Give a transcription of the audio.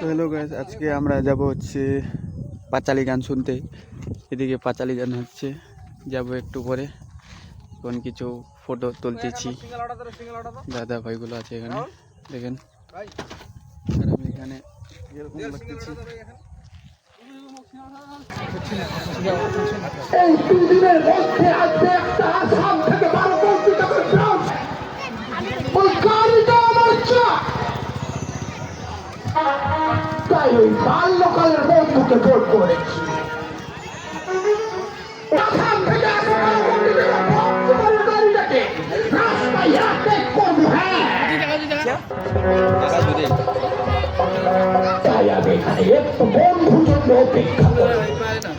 Hello guys, আজকে আমরা যাব হচ্ছে পাঁচালী গান শুনতে। এদিকে পাঁচালী গান হচ্ছে, যাব একটু পরে। কোন কিছু ফটো তুলতেছি, দাদা ভাইগুলো আছে এখানে দেখেন। আর আমি এখানে এরকম লাগতেছি। এই দুদিনের মধ্যে আজকে একটা আসাম থেকে 12 বঞ্চিত করলাম ওই কারিগর মোর্চা। তাই ওই বাল্যকালের বন্ধুকে ভোট করেছি। আসাম থেকে গাড়িটাকে রাস্তায় রাখতে করবো। হ্যাঁ, তাই আমি এখানে একটু বন্ধুর জন্য অপেক্ষা করি।